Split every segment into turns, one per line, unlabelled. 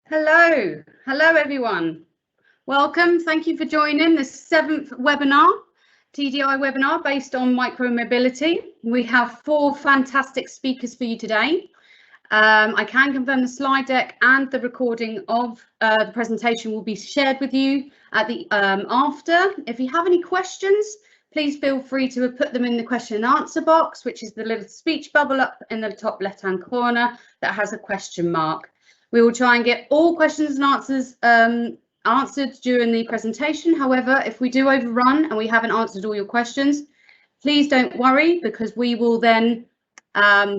Hello everyone. Welcome. Thank you for joining the 7th webinar, TDI webinar based on micromobility. We have 4 fantastic speakers for you today. I can confirm the slide deck and the recording of the presentation will be shared with you at the after. If you have any questions, please feel free to put them in the question and answer box, which is the little speech bubble up in the top left-hand corner that has a question mark. We will try and get all questions and answers answered during the presentation. However, if we do overrun and we haven't answered all your questions, please don't worry, because we will then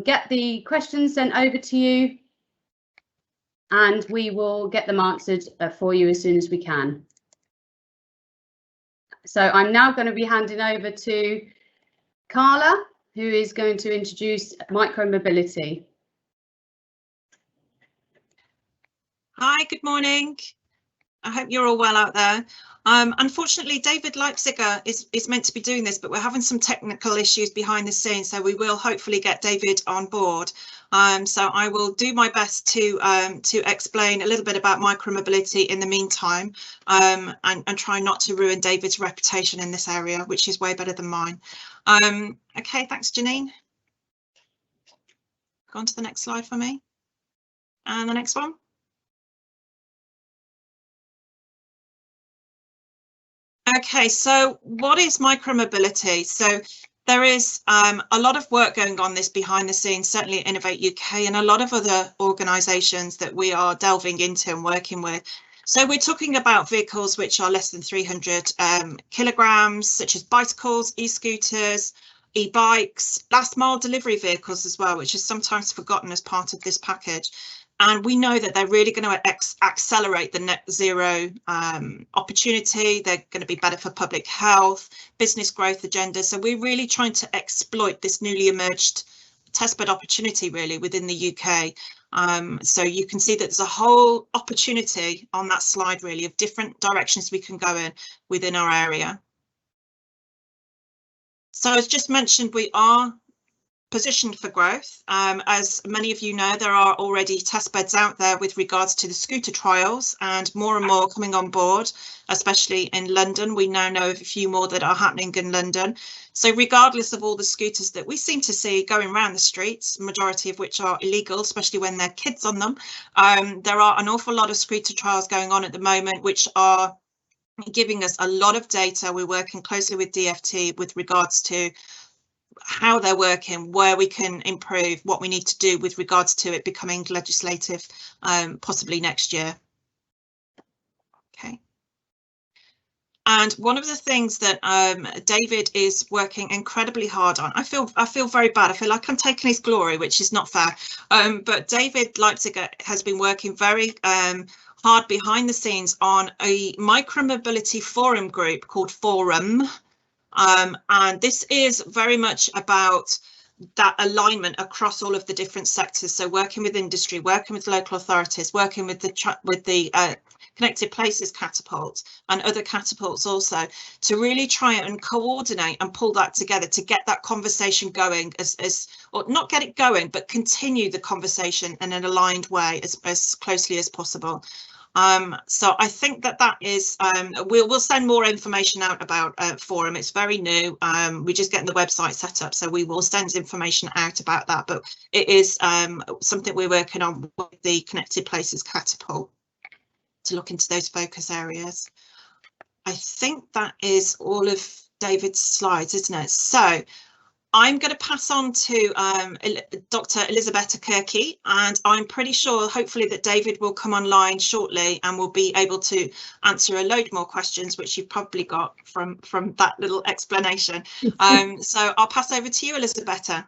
get the questions sent over to you and we will get them answered for you as soon as we can. So I'm now going to be handing over to Karla, who is going to introduce micromobility.
Hi, good morning. I hope you're all well out there. Unfortunately, David Leipziger is meant to be doing this, but we're having some technical issues behind the scenes, so we will hopefully get David on board. So I will do my best to explain a little bit about micromobility in the meantime, and try not to ruin David's reputation in this area, which is way better than mine. Okay, thanks, Janine. Go on to the next slide for me. And the next one. Okay, so what is micromobility? So there is a lot of work going on this behind the scenes, certainly at Innovate UK and a lot of other organisations that we are delving into and working with. So we're talking about vehicles which are less than 300 kilograms, such as bicycles, e-scooters, e-bikes, last mile delivery vehicles as well, which is sometimes forgotten as part of this package. And we know that they're really going to accelerate the net zero opportunity. They're going to be better for public health, business growth agenda. So we're really trying to exploit this newly emerged testbed opportunity really within the UK. So you can see that there's a whole opportunity on that slide really of different directions we can go in within our area. So as just mentioned, we are positioned for growth. As many of you know, there are already test beds out there with regards to the scooter trials, and more coming on board, especially in London. We now know of a few more that are happening in London. So regardless of all the scooters that we seem to see going around the streets, majority of which are illegal, especially when there are kids on them, there are an awful lot of scooter trials going on at the moment, which are giving us a lot of data. We're working closely with DFT with regards to how they're working, where we can improve, what we need to do with regards to it becoming legislative, possibly next year. Okay. And one of the things that David is working incredibly hard on, I feel very bad. I feel like I'm taking his glory, which is not fair. But David Leipziger has been working very hard behind the scenes on a micromobility forum group called Forum. And this is very much about that alignment across all of the different sectors. So working with industry, working with local authorities, working with the Connected Places catapult and other catapults also, to really try and coordinate and pull that together to get that conversation going or not get it going, but continue the conversation in an aligned way as closely as possible. So I think that is, we'll send more information out about Forum. It's very new. We're just getting the website set up, so we will send information out about that. But it is something we're working on with the Connected Places catapult to look into those focus areas. I think that is all of David's slides, isn't it? So I'm going to pass on to Dr. Elisabetta Cherchi, and I'm pretty sure hopefully that David will come online shortly and will be able to answer a load more questions, which you've probably got from that little explanation. So I'll pass over to you, Elisabetta.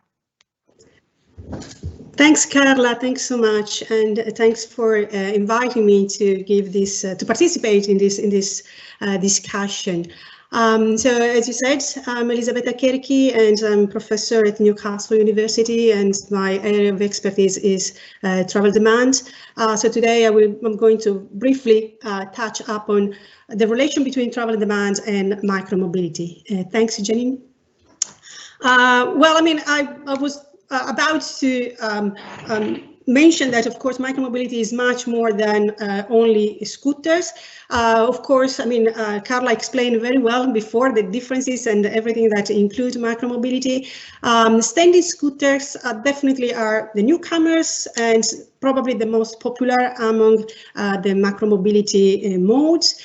Thanks, Karla. Thanks so much, and thanks for inviting me to give this to participate in this discussion. So as you said, I'm Elisabetta Cherchi and I'm professor at Newcastle University, and my area of expertise is travel demand. So today I'm going to briefly touch upon the relation between travel demand and micromobility. Thanks, Janine. Well, I mean, I was about to mention that, of course, micromobility is much more than only scooters. Of course, I mean, Karla explained very well before the differences and everything that includes micromobility. Standing scooters definitely are the newcomers and probably the most popular among the macromobility modes.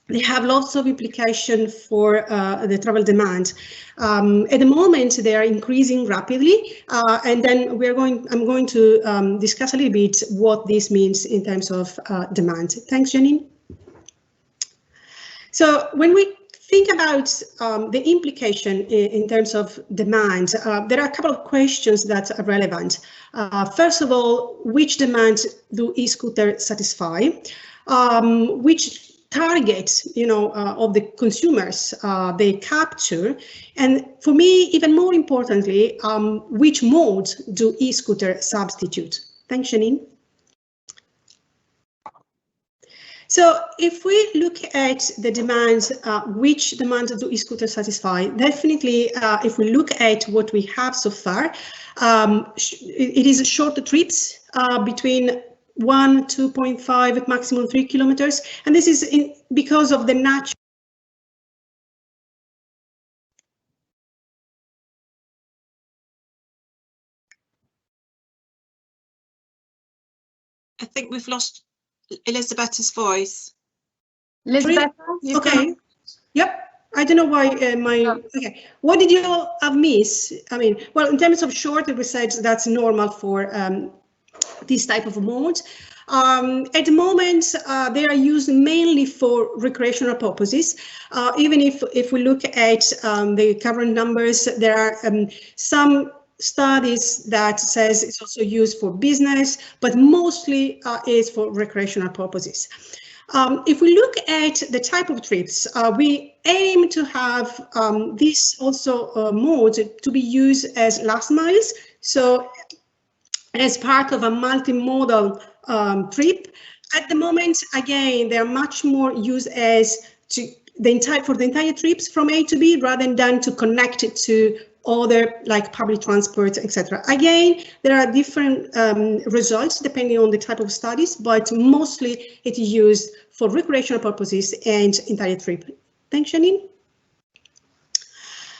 They have lots of implication for the travel demand. At the moment, they are increasing rapidly, and then I'm going to discuss a little bit what this means in terms of demand. Thanks, Janine. So when we think about the implication in terms of demand, there are a couple of questions that are relevant. First of all, which demand do e-scooters satisfy? Which targets, of the consumers they capture, and for me, even more importantly, which mode do e-scooter substitute? Thanks, Janine. So if we look at the demands, which demands do e-scooters satisfy? Definitely, if we look at what we have so far, it is shorter trips between 1, 2.5 at maximum 3 kilometers, and this is because of the natural.
I think we've lost Elisabetta's voice.
Elisabetta,
okay. Yep. I don't know why okay. What did you have missed? I mean, well, in terms of short, we said that's normal for this type of mode. At the moment, they are used mainly for recreational purposes. Even if we look at the current numbers, there are some studies that says it's also used for business, but mostly is for recreational purposes. If we look at the type of trips, we aim to have this also mode to be used as last miles. So as part of a multimodal trip. At the moment, again, they're much more used as for the entire trips from A to B rather than to connect it to other like public transport, etc. Again, there are different results depending on the type of studies, but mostly it's used for recreational purposes and entire trip. Thanks, Janine.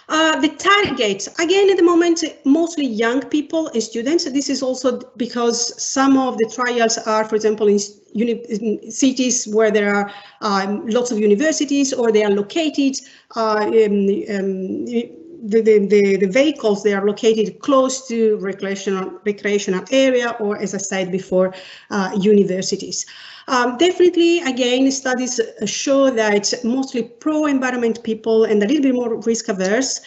The target, again, at the moment, mostly young people and students. This is also because some of the trials are, for example, in cities where there are lots of universities, or they are located, the vehicles, they are located close to recreational area, or, as I said before, universities. Definitely, again, studies show that mostly pro-environment people and a little bit more risk-averse,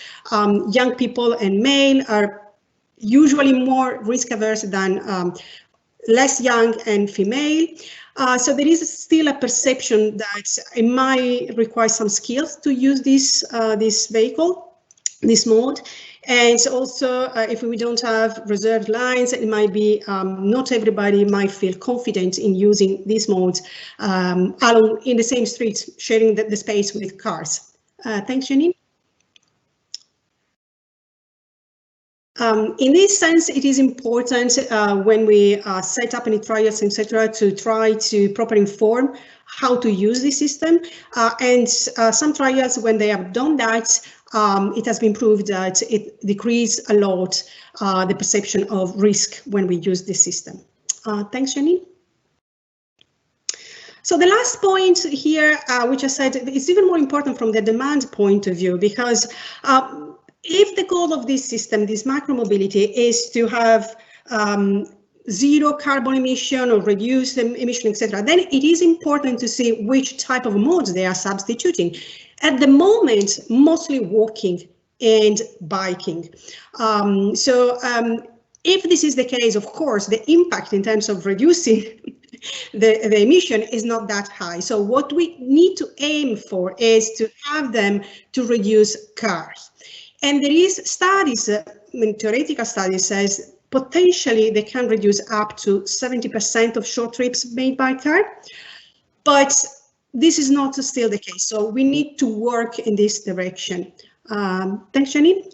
young people and male are usually more risk-averse than less young and female. So there is still a perception that it might require some skills to use this vehicle, this mode. And also, if we don't have reserved lines, it might be not everybody might feel confident in using this mode along in the same streets, sharing the space with cars. Thanks, Janine. In this sense, it is important when we set up any trials, etc., to try to properly inform how to use the system. And some trials, when they have done that, it has been proved that it decreases a lot the perception of risk when we use this system. Thanks, Janine. So the last point here, which I said, is even more important from the demand point of view, because if the goal of this system, this micromobility, is to have zero carbon emission or reduce emission, etc., then it is important to see which type of modes they are substituting. At the moment, mostly walking and biking. If this is the case, of course, the impact in terms of reducing the emission is not that high. So what we need to aim for is to have them to reduce cars. And there is studies, theoretical studies says potentially they can reduce up to 70% of short trips made by car, but this is not still the case. So we need to work in this direction. Thanks, Janine.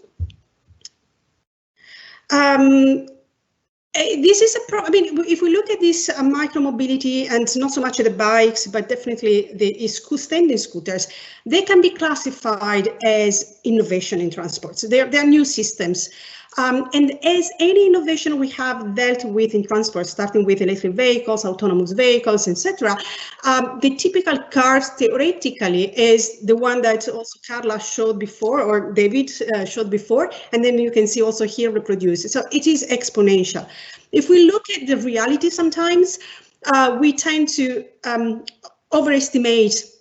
This is I mean, if we look at this micromobility, and not so much the bikes, but definitely the standing scooters, they can be classified as innovation in transport. So they're new systems. And as any innovation we have dealt with in transport, starting with electric vehicles, autonomous vehicles, etc., the typical cars theoretically is the one that also Karla showed before, or David showed before, and then you can see also here reproduced. So it is exponential. If we look at the reality, sometimes we tend to overestimate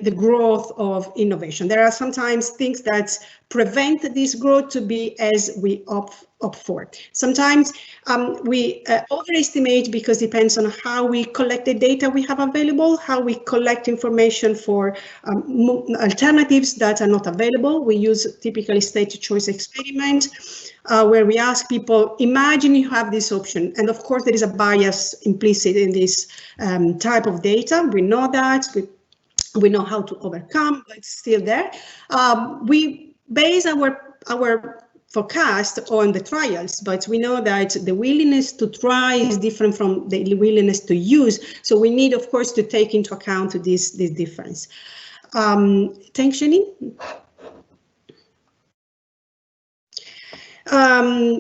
the growth of innovation. There are sometimes things that prevent this growth to be as we opt for. Sometimes we overestimate because it depends on how we collect the data we have available, how we collect information for alternatives that are not available. We use typically state choice experiment where we ask people, imagine you have this option. And of course, there is a bias implicit in this type of data. We know that. We know how to overcome, but it's still there. We base our forecast on the trials, but we know that the willingness to try is different from the willingness to use. So we need, of course, to take into account this difference. Thanks, Janine.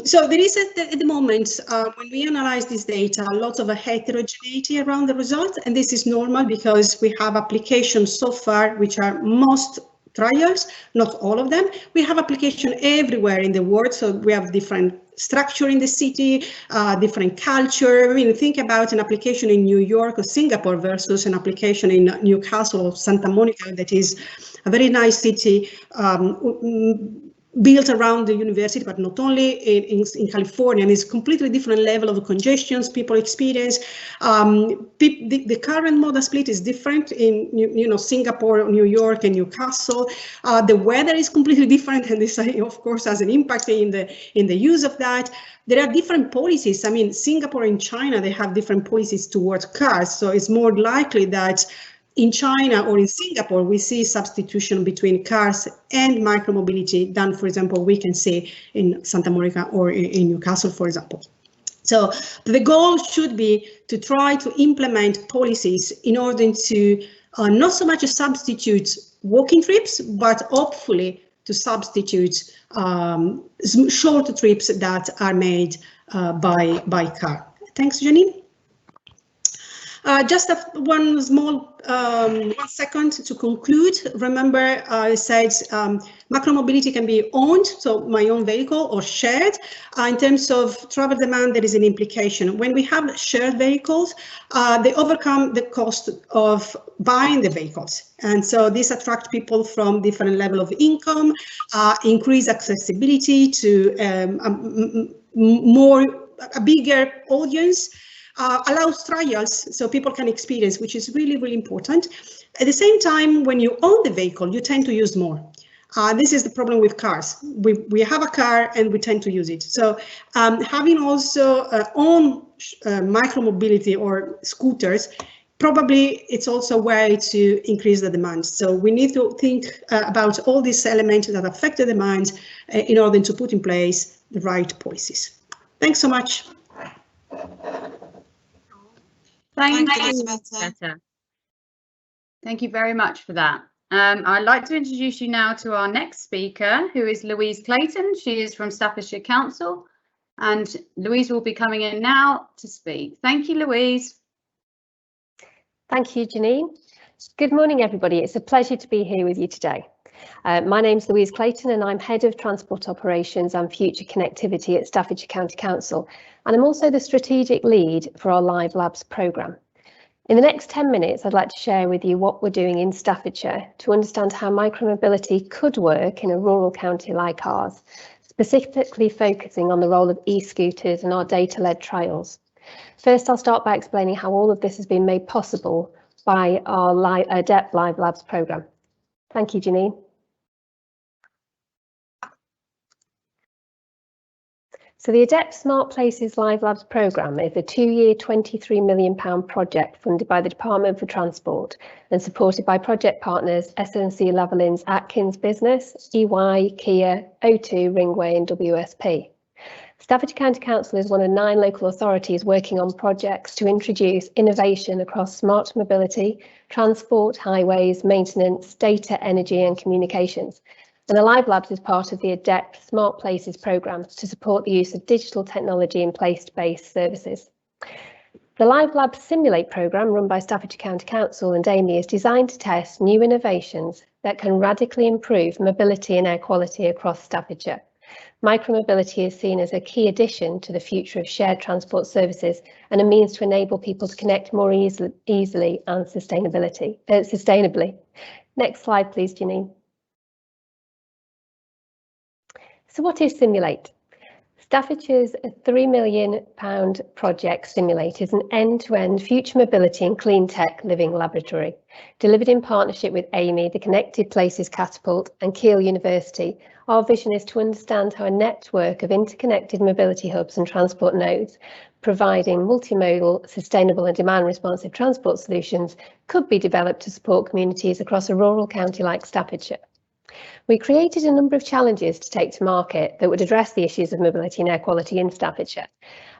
So there is at the moment, when we analyze this data, lots of heterogeneity around the results, and this is normal because we have applications so far, which are most trials, not all of them. We have application everywhere in the world, so we have different structure in the city, different culture. I mean, think about an application in New York or Singapore versus an application in Newcastle or Santa Monica, that is a very nice city, built around the university, but not only in California, and it's completely different level of congestions people experience. The current modal split is different in Singapore, New York, and Newcastle. The weather is completely different, and this, of course, has an impact in the use of that. There are different policies. I mean, Singapore and China, they have different policies towards cars, so it's more likely that in China or in Singapore, we see substitution between cars and micromobility than, for example, we can see in Santa Monica or in Newcastle, for example. So the goal should be to try to implement policies in order to not so much substitute walking trips, but hopefully to substitute short trips that are made by car. Thanks, Janine. Just one small 1 second to conclude. Remember, I said macromobility can be owned, so my own vehicle, or shared. In terms of travel demand, there is an implication. When we have shared vehicles, they overcome the cost of buying the vehicles. And so this attracts people from different level of income, increase accessibility to a bigger audience. Allows trials so people can experience, which is really, really important. At the same time, when you own the vehicle, you tend to use more. This is the problem with cars. We have a car and we tend to use it. So having also own micromobility or scooters, probably it's also a way to increase the demand. So we need to think about all these elements that affect the demand in order to put in place the right policies. Thanks so much.
Thank you,
Elisabetta.
Thank you very much for that. I'd like to introduce you now to our next speaker, who is Louise Clayton. She is from Staffordshire Council, and Louise will be coming in now to speak. Thank you, Louise.
Thank you, Janine. Good morning, everybody. It's a pleasure to be here with you today. My name's Louise Clayton, and I'm Head of Transport Operations and Future Connectivity at Staffordshire County Council, and I'm also the Strategic Lead for our Live Labs programme. In the next 10 minutes, I'd like to share with you what we're doing in Staffordshire to understand how micromobility could work in a rural county like ours, specifically focusing on the role of e-scooters and our data-led trials. First, I'll start by explaining how all of this has been made possible by our ADEPT Live Labs programme. Thank you, Janine. So the ADEPT Smart Places Live Labs programme is a 2-year £23 million project funded by the Department for Transport and supported by project partners SNC Lavalins Atkins Business, EY, Kia, O2, Ringway and WSP. Staffordshire County Council is one of 9 local authorities working on projects to introduce innovation across smart mobility, transport, highways, maintenance, data, energy and communications. And the Live Labs is part of the ADEPT Smart Places programme to support the use of digital technology in place-based services. The Live Labs Simulate programme run by Staffordshire County Council and AMI is designed to test new innovations that can radically improve mobility and air quality across Staffordshire. Micromobility is seen as a key addition to the future of shared transport services and a means to enable people to connect more easily and sustainably. Next slide, please, Janine. So what is Simulate? Staffordshire's £3 million project Simulate is an end-to-end future mobility and clean tech living laboratory, delivered in partnership with AMI, the Connected Places Catapult and Keele University. Our vision is to understand how a network of interconnected mobility hubs and transport nodes, providing multimodal, sustainable and demand-responsive transport solutions, could be developed to support communities across a rural county like Staffordshire. We created a number of challenges to take to market that would address the issues of mobility and air quality in Staffordshire.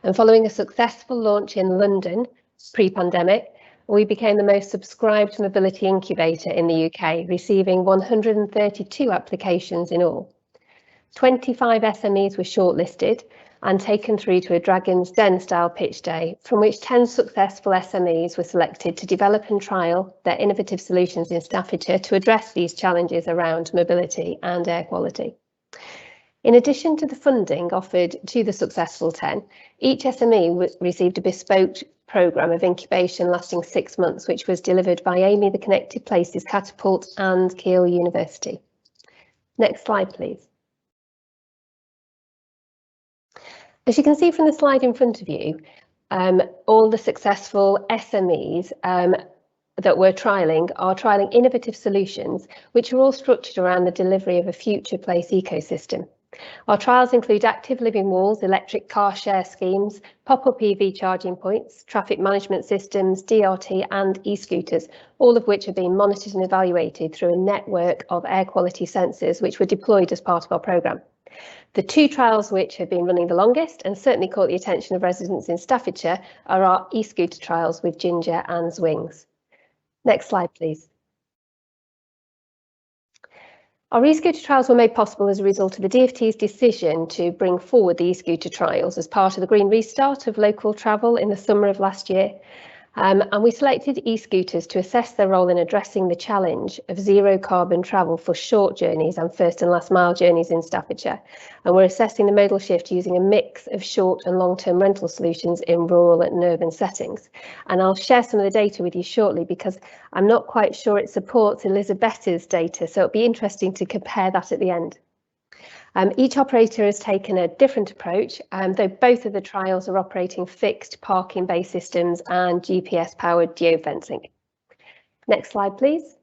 And following a successful launch in London pre-pandemic, we became the most subscribed mobility incubator in the UK, receiving 132 applications in all. 25 SMEs were shortlisted and taken through to a Dragon's Den style pitch day, from which 10 successful SMEs were selected to develop and trial their innovative solutions in Staffordshire to address these challenges around mobility and air quality. In addition to the funding offered to the successful 10, each SME received a bespoke programme of incubation lasting 6 months, which was delivered by AMI, the Connected Places Catapult and Keele University. Next slide, please. As you can see from the slide in front of you, all the successful SMEs that we're trialling are trialling innovative solutions, which are all structured around the delivery of a future place ecosystem. Our trials include active living walls, electric car share schemes, pop-up EV charging points, traffic management systems, DRT and e-scooters, all of which are being monitored and evaluated through a network of air quality sensors which were deployed as part of our programme. The 2 trials which have been running the longest and certainly caught the attention of residents in Staffordshire are our e-scooter trials with Ginger and Zwings. Next slide, please. Our e-scooter trials were made possible as a result of the DfT's decision to bring forward the e-scooter trials as part of the Green Restart of local travel in the summer of last year. And we selected e-scooters to assess their role in addressing the challenge of zero carbon travel for short journeys and first and last mile journeys in Staffordshire. And we're assessing the modal shift using a mix of short and long-term rental solutions in rural and urban settings. And I'll share some of the data with you shortly because I'm not quite sure it supports Elisabetta's data, so it'll be interesting to compare that at the end. Each operator has taken a different approach, though both of the trials are operating fixed parking-based systems and GPS-powered geofencing. Next slide, please.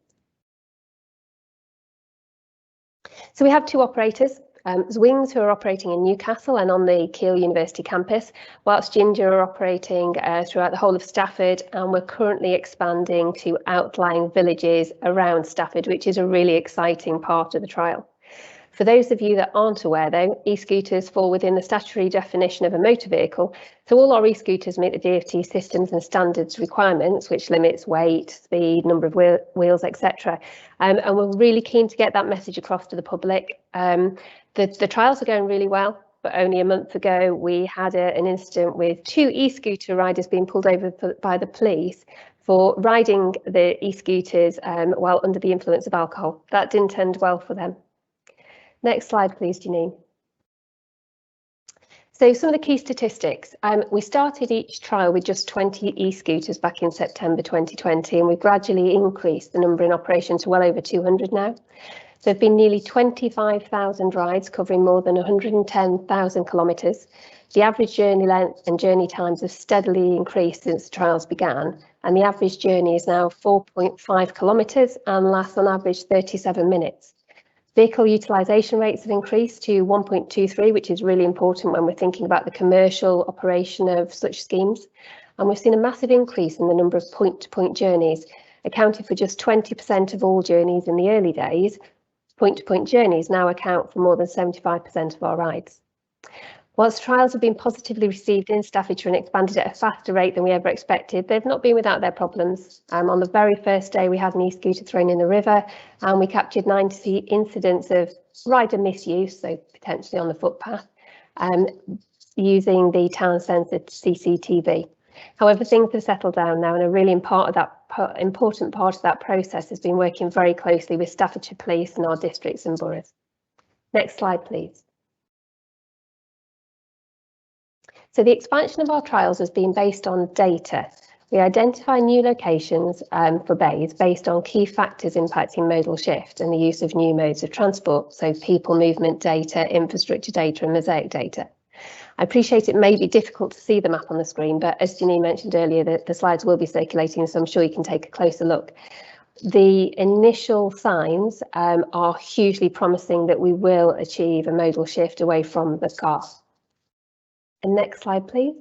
So we have 2 operators, Zwings, who are operating in Newcastle and on the Keele University campus, whilst Ginger are operating throughout the whole of Stafford, and we're currently expanding to outlying villages around Stafford, which is a really exciting part of the trial. For those of you that aren't aware, though, e-scooters fall within the statutory definition of a motor vehicle, so all our e-scooters meet the DfT systems and standards requirements, which limits weight, speed, number of wheels, etc. And we're really keen to get that message across to the public. The trials are going really well, but only a month ago we had an incident with 2 e-scooter riders being pulled over by the police for riding the e-scooters while under the influence of alcohol. That didn't end well for them. Next slide, please, Janine. So some of the key statistics. We started each trial with just 20 e-scooters back in September 2020, and we've gradually increased the number in operation to well over 200 now. So there have been nearly 25,000 rides covering more than 110,000 kilometres. The average journey length and journey times have steadily increased since the trials began, and the average journey is now 4.5 kilometres and lasts on average 37 minutes. Vehicle utilisation rates have increased to 1.23, which is really important when we're thinking about the commercial operation of such schemes. And we've seen a massive increase in the number of point-to-point journeys, accounting for just 20% of all journeys in the early days. Point-to-point journeys now account for more than 75% of our rides. Whilst trials have been positively received in Staffordshire and expanded at a faster rate than we ever expected, they've not been without their problems. On the very first day, we had an e-scooter thrown in the river, and we captured 90 incidents of rider misuse, so potentially on the footpath, using the town-censored CCTV. However, things have settled down now, and a really important part of that process has been working very closely with Staffordshire Police and our districts and boroughs. Next slide, please. So the expansion of our trials has been based on data. We identify new locations for bays based on key factors impacting modal shift and the use of new modes of transport, so people movement data, infrastructure data and mosaic data. I appreciate it may be difficult to see the map on the screen, but as Janine mentioned earlier, the slides will be circulating, so I'm sure you can take a closer look. The initial signs are hugely promising that we will achieve a modal shift away from the car. And next slide, please.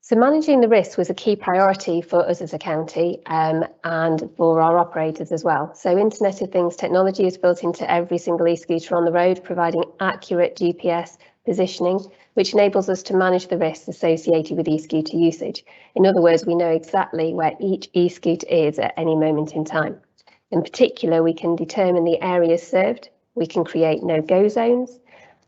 So managing the risk was a key priority for us as a county and for our operators as well. So Internet of Things technology is built into every single e-scooter on the road, providing accurate GPS positioning, which enables us to manage the risks associated with e-scooter usage. In other words, we know exactly where each e-scooter is at any moment in time. In particular, we can determine the areas served. We can create no-go zones,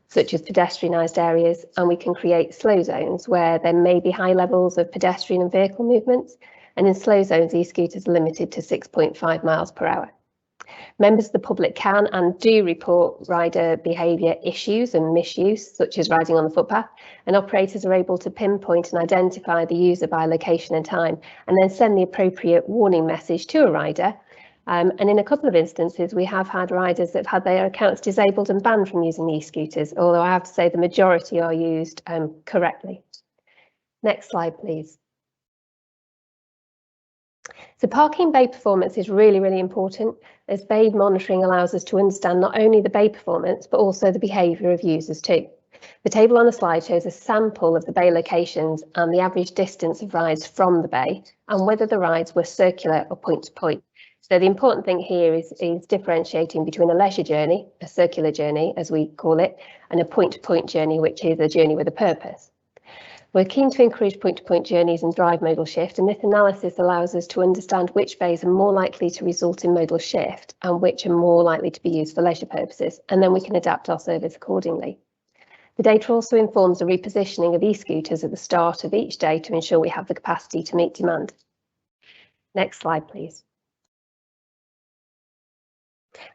such as pedestrianised areas, and we can create slow zones where there may be high levels of pedestrian and vehicle movements. And in slow zones, e-scooters are limited to 6.5 miles per hour. Members of the public can and do report rider behaviour issues and misuse, such as riding on the footpath, and operators are able to pinpoint and identify the user by location and time, and then send the appropriate warning message to a rider. And in a couple of instances, we have had riders that have had their accounts disabled and banned from using e-scooters, although I have to say the majority are used correctly. Next slide, please. So parking bay performance is really, really important, as bay monitoring allows us to understand not only the bay performance, but also the behaviour of users too. The table on the slide shows a sample of the bay locations and the average distance of rides from the bay, and whether the rides were circular or point to point. So the important thing here is differentiating between a leisure journey, a circular journey, as we call it, and a point-to-point journey, which is a journey with a purpose. We're keen to encourage point-to-point journeys and drive modal shift, and this analysis allows us to understand which bays are more likely to result in modal shift and which are more likely to be used for leisure purposes, and then we can adapt our service accordingly. The data also informs the repositioning of e-scooters at the start of each day to ensure we have the capacity to meet demand. Next slide, please.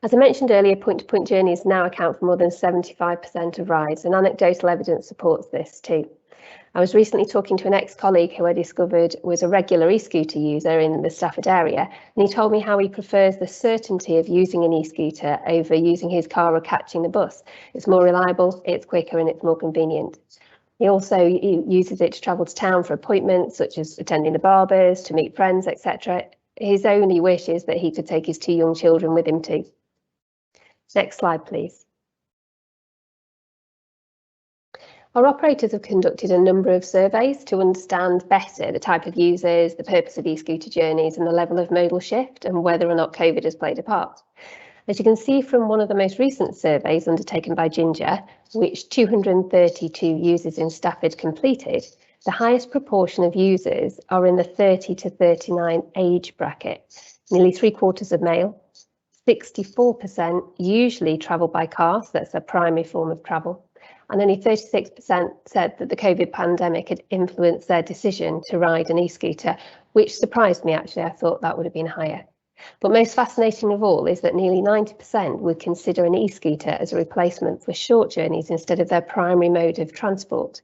As I mentioned earlier, point-to-point journeys now account for more than 75% of rides, and anecdotal evidence supports this too. I was recently talking to an ex-colleague who I discovered was a regular e-scooter user in the Stafford area, and he told me how he prefers the certainty of using an e-scooter over using his car or catching the bus. It's more reliable, it's quicker, and it's more convenient. He also uses it to travel to town for appointments, such as attending the barbers, to meet friends, etc. His only wish is that he could take his 2 young children with him too. Next slide, please. Our operators have conducted a number of surveys to understand better the type of users, the purpose of e-scooter journeys and the level of modal shift and whether or not COVID has played a part. As you can see from one of the most recent surveys undertaken by Ginger, which 232 users in Stafford completed, the highest proportion of users are in the 30 to 39 age bracket, nearly 3/4 are male, 64% usually travel by car, so that's their primary form of travel, and only 36% said that the COVID pandemic had influenced their decision to ride an e-scooter, which surprised me actually. I thought that would have been higher. But most fascinating of all is that nearly 90% would consider an e-scooter as a replacement for short journeys instead of their primary mode of transport.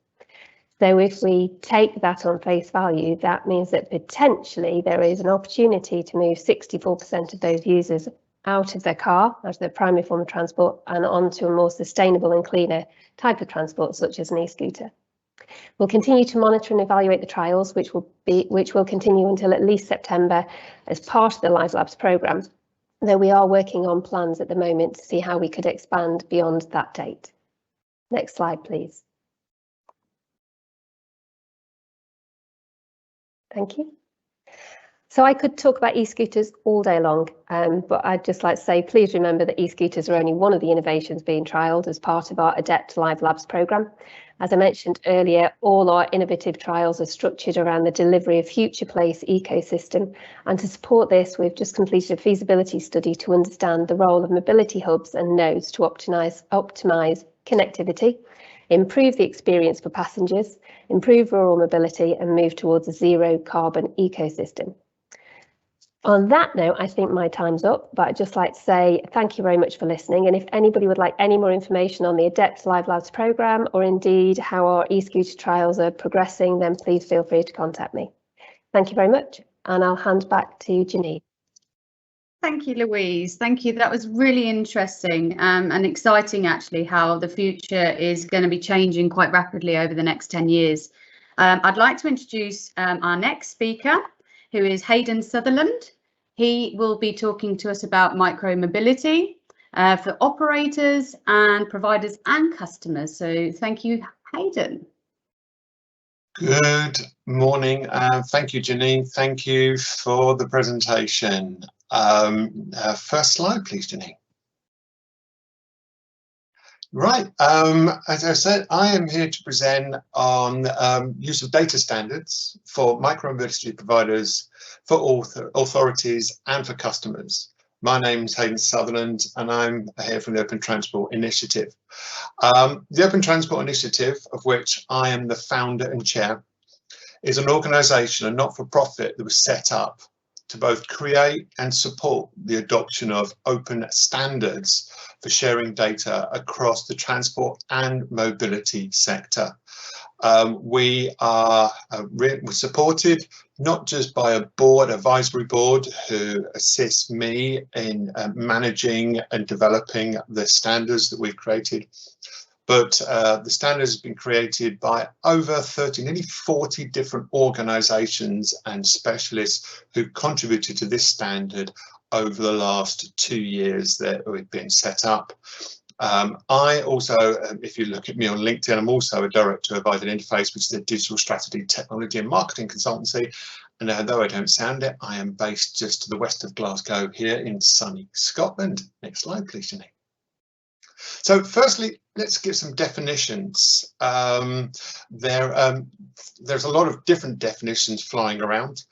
So if we take that on face value, that means that potentially there is an opportunity to move 64% of those users out of their car, out of their primary form of transport, and onto a more sustainable and cleaner type of transport, such as an e-scooter. We'll continue to monitor and evaluate the trials, which will continue until at least September as part of the Live Labs programme, though we are working on plans at the moment to see how we could expand beyond that date. Next slide, please. Thank you. So I could talk about e-scooters all day long, but I'd just like to say, please remember that e-scooters are only one of the innovations being trialled as part of our Adept Live Labs programme. As I mentioned earlier, all our innovative trials are structured around the delivery of future place ecosystem. And to support this, we've just completed a feasibility study to understand the role of mobility hubs and nodes to optimise connectivity, improve the experience for passengers, improve rural mobility and move towards a zero carbon ecosystem. On that note, I think my time's up, but I'd just like to say thank you very much for listening. And if anybody would like any more information on the Adept Live Labs programme, or indeed how our e-scooter trials are progressing, then please feel free to contact me. Thank you very much, and I'll hand back to Janine.
Thank you, Louise. Thank you. That was really interesting and exciting, actually, how the future is going to be changing quite rapidly over the next 10 years. I'd like to introduce our next speaker, who is Hayden Sutherland. He will be talking to us about micro-mobility for operators and providers and customers. So thank you, Hayden.
Good morning. Thank you, Janine. Thank you for the presentation. First slide, please, Janine. Right, as I said, I am here to present on use of data standards for micro-mobility providers, for authorities and for customers. My name is Hayden Sutherland and I'm here from the Open Transport Initiative. The Open Transport Initiative, of which I am the founder and chair, is an organisation, a not-for-profit, that was set up to both create and support the adoption of open standards for sharing data across the transport and mobility sector. We're supported not just by a board, advisory board, who assists me in managing and developing the standards that we've created, but the standards have been created by over 30, nearly 40 different organisations and specialists who've contributed to this standard over the last 2 years that we've been set up. I also, if you look at me on LinkedIn, I'm also a director of Hayden Interface, which is a digital strategy, technology and marketing consultancy. And although I don't sound it, I am based just to the west of Glasgow here in sunny Scotland. Next slide, please, Janine. So firstly, let's give some definitions. There's a lot of different definitions flying around.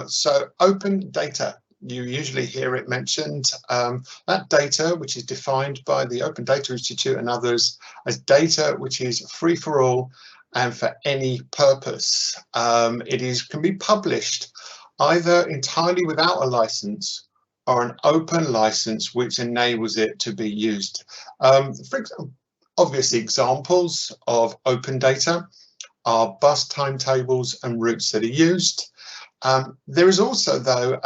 So open data, you usually hear it mentioned. That data, which is defined by the Open Data Institute and others as data which is free for all and for any purpose. It can be published either entirely without a license or an open license which enables it to be used. For example, obvious examples of open data are bus timetables and routes that are used. There is also, though,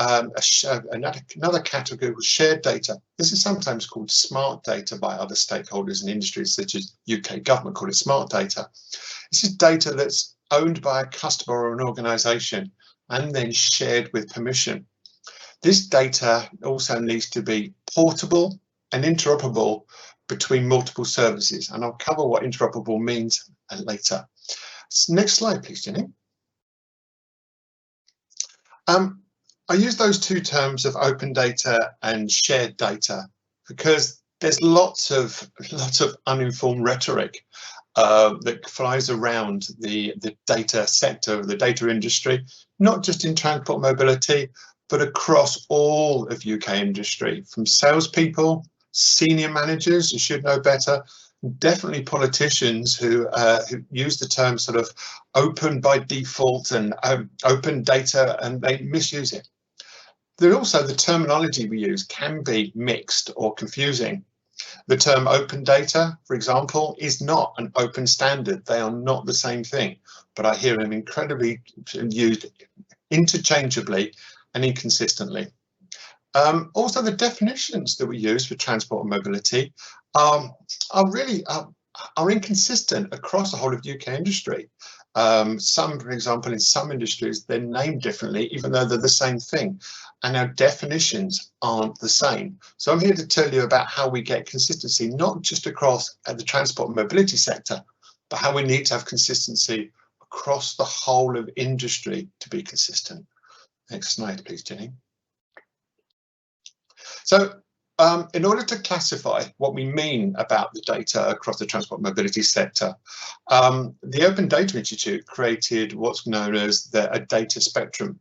another category of shared data. This is sometimes called smart data by other stakeholders and industries, such as UK government call it smart data. This is data that's owned by a customer or an organisation and then shared with permission. This data also needs to be portable and interoperable between multiple services, and I'll cover what interoperable means later. Next slide, please, Jenny. I use those two terms of open data and shared data because there's lots of uninformed rhetoric that flies around the data sector, the data industry, not just in transport mobility, but across all of UK industry, from salespeople, senior managers who should know better, definitely politicians who use the term sort of open by default and open data, and they misuse it. There also, the terminology we use can be mixed or confusing. The term open data, for example, is not an open standard. They are not the same thing, but I hear them incredibly used interchangeably and inconsistently. Also, the definitions that we use for transport and mobility are really are inconsistent across the whole of UK industry. Some, for example, in some industries, they're named differently, even though they're the same thing. And our definitions aren't the same. So I'm here to tell you about how we get consistency, not just across the transport and mobility sector, but how we need to have consistency across the whole of industry to be consistent. Next slide, please, Jenny. So in order to classify what we mean about the data across the transport and mobility sector, the Open Data Institute created what's known as a data spectrum.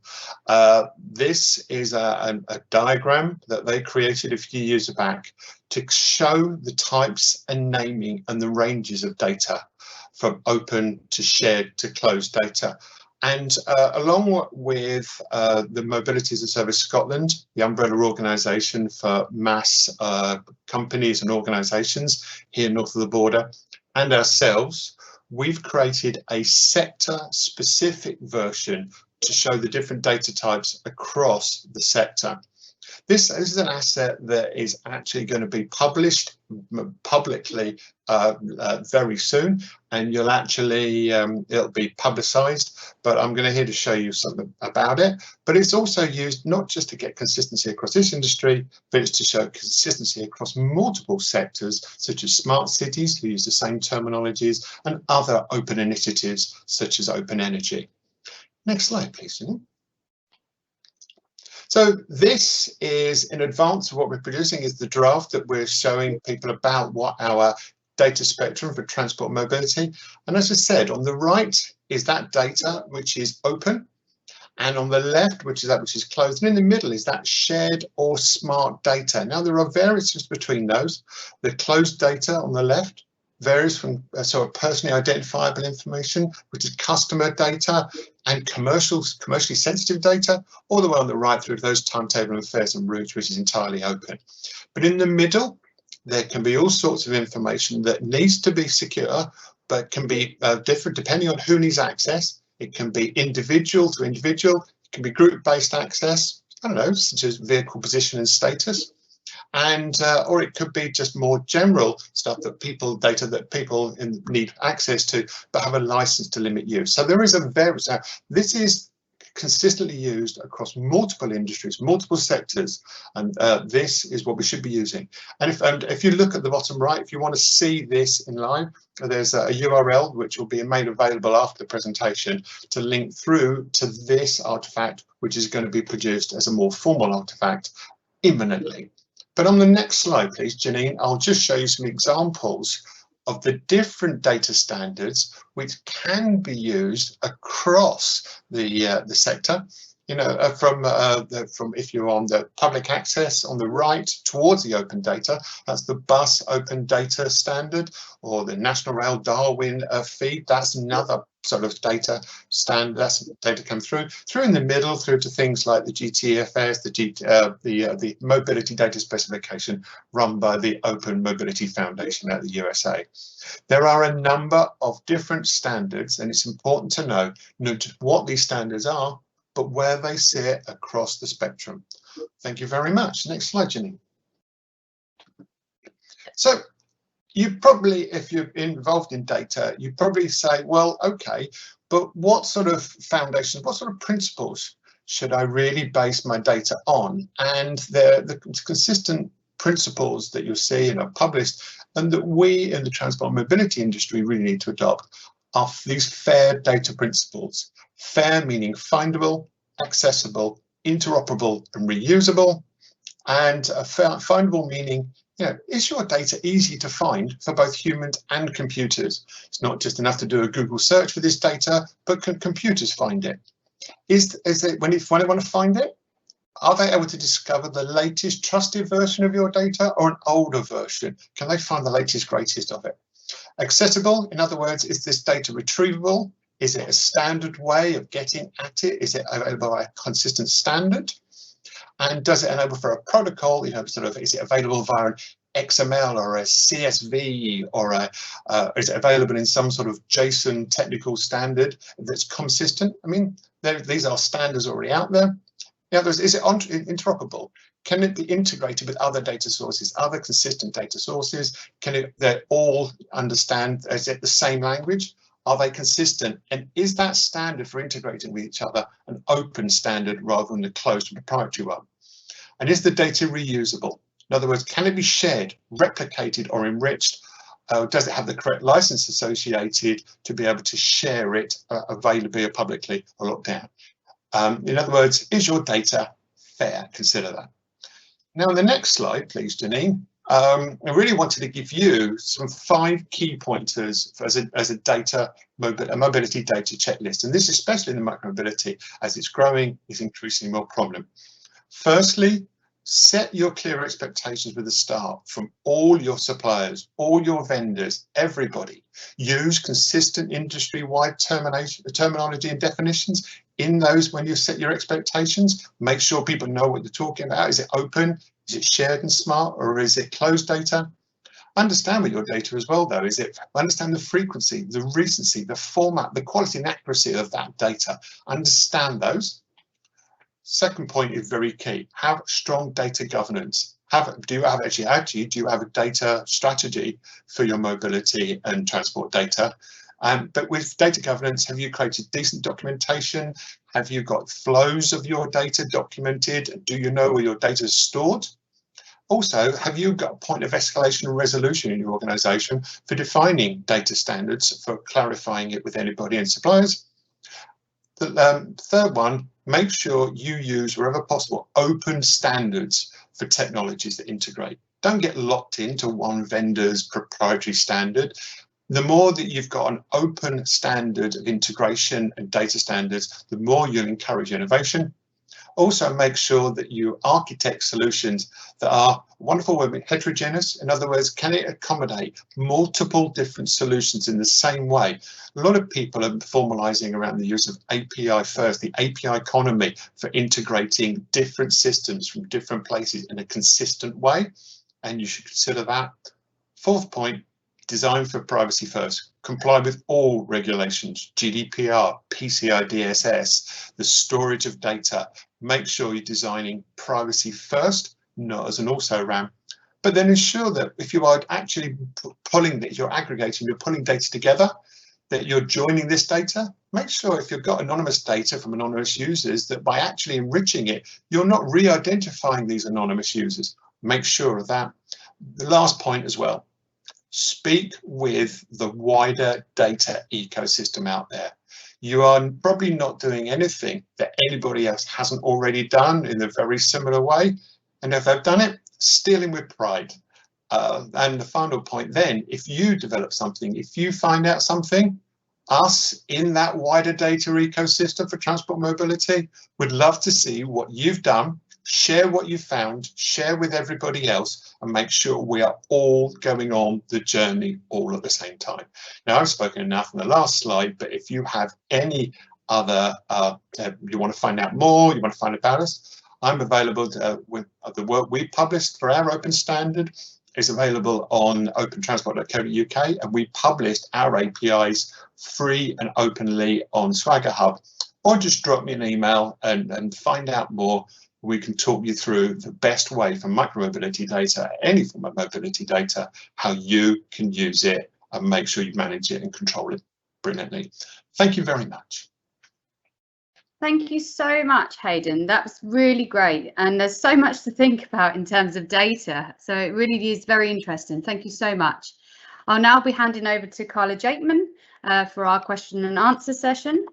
This is a diagram that they created a few years back to show the types and naming and the ranges of data, from open to shared to closed data. And along with the Mobility as a Service Scotland, the umbrella organisation for mass companies and organisations here north of the border, and ourselves, we've created a sector-specific version to show the different data types across the sector. This is an asset that is actually going to be published publicly very soon, and you'll actually it'll be publicised, but I'm going to here to show you something about it. But it's also used not just to get consistency across this industry, but it's to show consistency across multiple sectors, such as smart cities, who use the same terminologies, and other open initiatives such as open energy. Next slide, please, Jenny. So this is in advance of what we're producing, is the draft that we're showing people about what our data spectrum for transport mobility. And as I said, on the right is that data which is open, and on the left, which is that which is closed, and in the middle is that shared or smart data. Now there are variances between those. The closed data on the left varies from sort of personally identifiable information, which is customer data, and commercially sensitive data, all the way on the right through to those timetable and fares and routes, which is entirely open. But in the middle, there can be all sorts of information that needs to be secure, but can be different depending on who needs access. It can be individual to individual, it can be group-based access, I don't know, such as vehicle position and status. And or it could be just more general stuff that data that people need access to, but have a license to limit use. So there is this is consistently used across multiple industries, multiple sectors, and this is what we should be using. And if you look at the bottom right, if you want to see this in live, there's a URL which will be made available after the presentation to link through to this artifact, which is going to be produced as a more formal artifact imminently. But on the next slide, please, Janine, I'll just show you some examples of the different data standards which can be used across the sector. You know, from if you're on the public access on the right towards the open data, that's the bus open data standard, or the National Rail Darwin feed. That's another sort of data standard. That's data come through in the middle, through to things like the GTFS, the Mobility Data Specification, run by the Open Mobility Foundation out of the USA. There are a number of different standards, and it's important to know not just what these standards are, but where they sit across the spectrum. Thank you very much. Next slide, Janine. So you probably, if you're involved in data, you probably say, well, okay, but what sort of foundations, what sort of principles should I really base my data on? And the consistent principles that you'll see and are published, and that we in the transport and mobility industry really need to adopt, are these FAIR data principles. FAIR meaning findable, accessible, interoperable and reusable, and findable meaning, you know, is your data easy to find for both humans and computers? It's not just enough to do a Google search for this data, but can computers find it? Is it when they want to find it, are they able to discover the latest trusted version of your data or an older version? Can they find the latest, greatest of it? Accessible, in other words, is this data retrievable? Is it a standard way of getting at it? Is it available by a consistent standard? And does it enable for a protocol? You know, sort of, is it available via an XML or a CSV, or is it available in some sort of JSON technical standard that's consistent? I mean, these are standards already out there. In other words, is it interoperable? Can it be integrated with other data sources, other consistent data sources? Can they all understand, is it the same language? Are they consistent? And is that standard for integrating with each other an open standard rather than a closed and proprietary one? And is the data reusable? In other words, can it be shared, replicated or enriched? Does it have the correct license associated to be able to share it availably or publicly or locked down? In other words, is your data fair? Consider that. Now, on the next slide, please, Janine, I really wanted to give you some 5 key pointers as a mobility data checklist. And this, especially in the micromobility, as it's growing, is increasingly more prominent. Firstly, set your clear expectations with the start from all your suppliers, all your vendors, everybody. Use consistent industry-wide terminology and definitions in those when you set your expectations. Make sure people know what you're talking about. Is it open? Is it shared and smart, or is it closed data? Understand with your data as well, though. Understand the frequency, the recency, the format, the quality and accuracy of that data. Understand those. Second point is very key. Have strong data governance. Do you have a data strategy for your mobility and transport data? But with data governance, have you created decent documentation? Have you got flows of your data documented? Do you know where your data is stored? Also, have you got a point of escalation and resolution in your organisation for defining data standards, for clarifying it with anybody and suppliers? The third one, make sure you use, wherever possible, open standards for technologies that integrate. Don't get locked into one vendor's proprietary standard. The more that you've got an open standard of integration and data standards, the more you'll encourage innovation. Also, make sure that you architect solutions that are wonderful word, heterogeneous. In other words, can it accommodate multiple different solutions in the same way? A lot of people are formalizing around the use of API first, the API economy, for integrating different systems from different places in a consistent way, and you should consider that. Fourth point, design for privacy first. Comply with all regulations, GDPR, PCI DSS, the storage of data. Make sure you're designing privacy first, not as an also-ran, but then ensure that if you are actually you're aggregating, you're pulling data together, that you're joining this data. Make sure if you've got anonymous data from anonymous users, that by actually enriching it, you're not re-identifying these anonymous users. Make sure of that. The last point as well, speak with the wider data ecosystem out there. You are probably not doing anything that anybody else hasn't already done in a very similar way. And if they've done it, stealing with pride. And the final point then, if you develop something, if you find out something, us in that wider data ecosystem for transport mobility would love to see what you've done, share what you found, share with everybody else, and make sure we are all going on the journey all at the same time. Now, I've spoken enough in the last slide, but if you have any other, you want to find out more, you want to find about us, I'm available with the work we published for our open standard is available on opentransport.co.uk, and we published our APIs free and openly on Swagger Hub, or just drop me an email and find out more. We can talk you through the best way for micromobility data, any form of mobility data, how you can use it and make sure you manage it and control it brilliantly. Thank you very much.
Thank you so much, Hayden. That's really great. And there's so much to think about in terms of data. So it really is very interesting. Thank you so much. I'll now be handing over to Karla Jakeman for our question and answer session.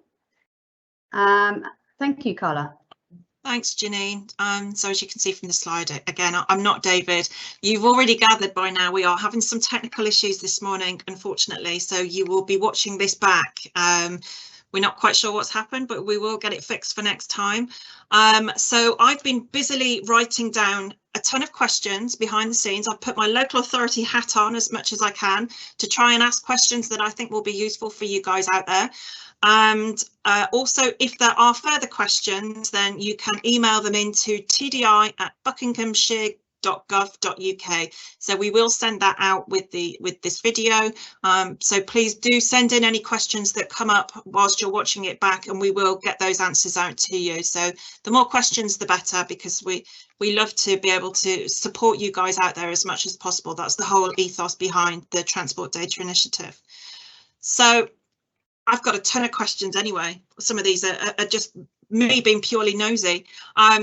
Thank you, Karla.
Thanks, Janine. So as you can see from the slide, again, I'm not David. You've already gathered by now we are having some technical issues this morning, unfortunately, so you will be watching this back. We're not quite sure what's happened, but we will get it fixed for next time. So I've been busily writing down a ton of questions behind the scenes. I've put my local authority hat on as much as I can to try and ask questions that I think will be useful for you guys out there. And also, if there are further questions, then you can email them into tdi@buckinghamshire.gov.uk transport.gov.uk. So we will send that out with this video. So please do send in any questions that come up whilst you're watching it back, and we will get those answers out to you. So the more questions, the better, because we love to be able to support you guys out there as much as possible. That's the whole ethos behind the Transport Data Initiative. So I've got a ton of questions anyway. Some of these are just me being purely nosy.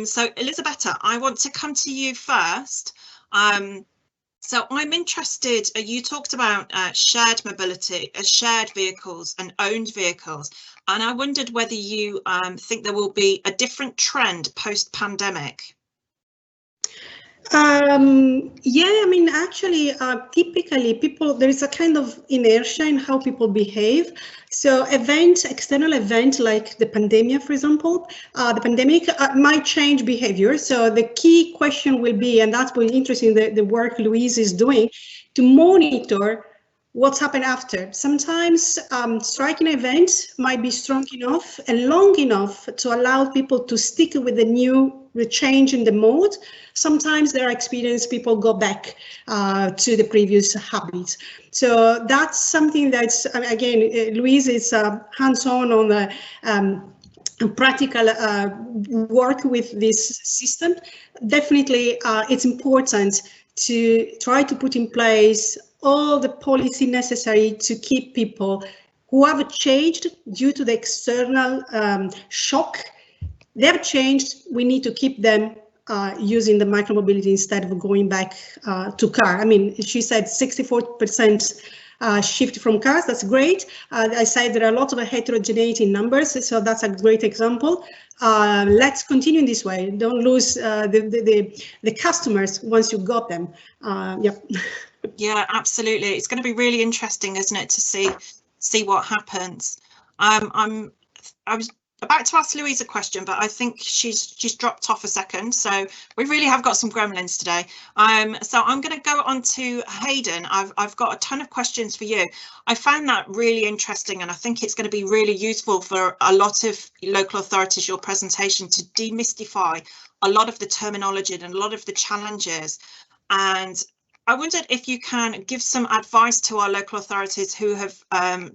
So Elisabetta, I want to come to you first. So I'm interested, you talked about shared mobility, shared vehicles and owned vehicles. And I wondered whether you think there will be a different trend post-pandemic.
Yeah, I mean, actually, typically there is a kind of inertia in how people behave. So external event like the pandemic, for example, the pandemic might change behavior. So the key question will be, and that's really interesting, the work Louise is doing, to monitor what's happened after. Sometimes striking events might be strong enough and long enough to allow people to stick with the change in the mode. Sometimes there are experiences people go back to the previous habits. So that's something that's, again, Louise is hands-on on the practical work with this system. Definitely, it's important to try to put in place all the policy necessary to keep people who have changed due to the external shock. They have changed. We need to keep them using the micromobility instead of going back to car. I mean, she said 64% shift from cars. That's great. I said there are a lot of heterogeneity in numbers, so that's a great example. Let's continue in this way. Don't lose the customers once you got them. Yeah.
Yeah, absolutely. It's going to be really interesting, isn't it, to see what happens. I was about to ask Louise a question, but I think she's dropped off a second. So we really have got some gremlins today. So I'm going to go on to Hayden. I've got a ton of questions for you. I found that really interesting, and I think it's going to be really useful for a lot of local authorities, your presentation, to demystify a lot of the terminology and a lot of the challenges. And I wondered if you can give some advice to our local authorities who have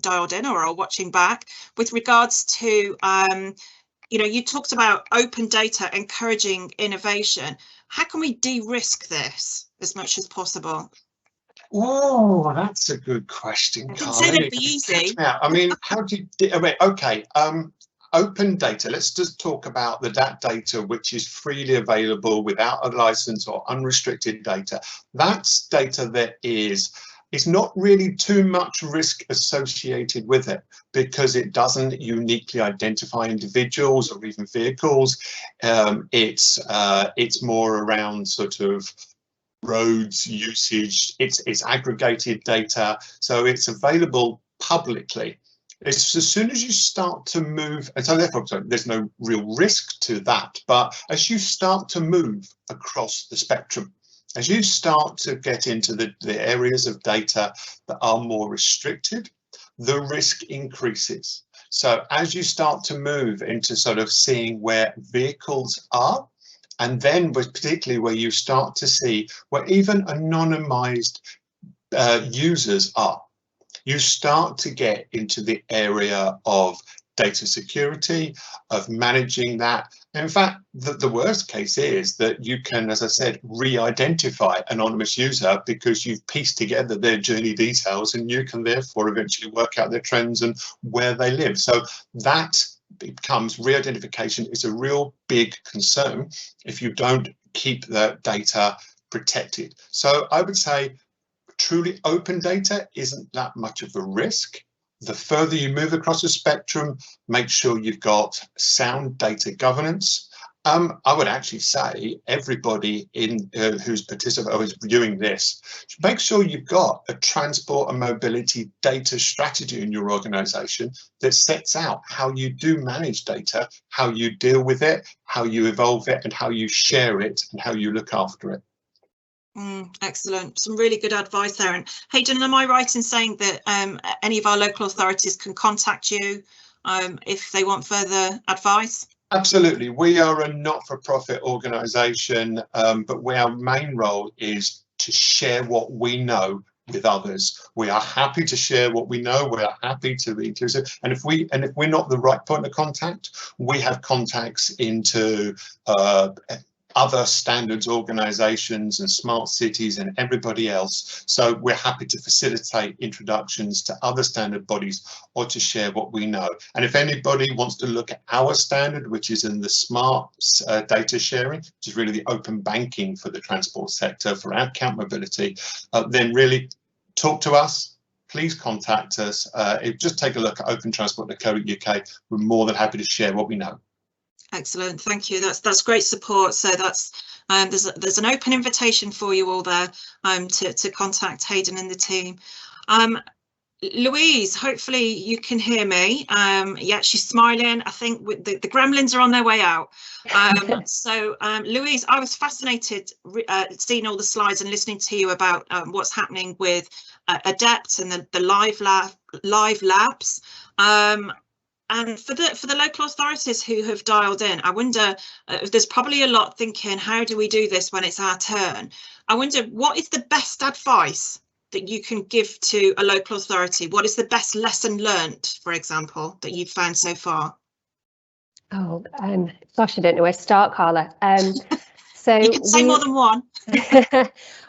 dialed in or are watching back with regards to, you talked about open data encouraging innovation. How can we de-risk this as much as possible?
Oh, that's a good question, Karla.
It'd be easy.
I mean, how do you? Okay. Open data, let's just talk about that data which is freely available without a license or unrestricted data. That's data that is not really too much risk associated with it because it doesn't uniquely identify individuals or even vehicles. It's more around sort of roads usage. It's aggregated data, so it's available publicly. It's as soon as you start to move, and so therefore there's no real risk to that, but as you start to move across the spectrum, as you start to get into the areas of data that are more restricted, the risk increases. So as you start to move into sort of seeing where vehicles are, and then particularly where you start to see where even anonymized users are, you start to get into the area of data security, of managing that. In fact, the worst case is that you can, as I said, re-identify anonymous user because you've pieced together their journey details and you can therefore eventually work out their trends and where they live. So that becomes re-identification is a real big concern if you don't keep the data protected. So I would say truly open data isn't that much of a risk. The further you move across the spectrum, make sure you've got sound data governance. I would actually say everybody who's participating or is viewing this, make sure you've got a transport and mobility data strategy in your organisation that sets out how you do manage data, how you deal with it, how you evolve it, and how you share it, and how you look after it.
Excellent. Some really good advice there. And Hayden, am I right in saying that any of our local authorities can contact you if they want further advice?
Absolutely. We are a not-for-profit organisation, but our main role is to share what we know with others. We are happy to share what we know. We are happy to be inclusive. And if we're not the right point of contact, we have contacts into other standards organisations and smart cities and everybody else. So we're happy to facilitate introductions to other standard bodies or to share what we know. And if anybody wants to look at our standard, which is in the smart data sharing, which is really the open banking for the transport sector for our account mobility, then really talk to us. Please contact us. Just take a look at opentransport.co.uk. We're more than happy to share what we know.
Excellent, thank you. That's great support. So that's there's an open invitation for you all there to contact Hayden and the team. Louise, hopefully you can hear me. Yeah, she's smiling. I think the gremlins are on their way out. So Louise, I was fascinated seeing all the slides and listening to you about what's happening with Adept and the live labs. And for the local authorities who have dialed in, I wonder, there's probably a lot thinking, how do we do this when it's our turn? I wonder, what is the best advice that you can give to a local authority? What is the best lesson learned, for example, that you've found so far?
Oh, gosh, I don't know where to start, Karla. So
you can say more than one.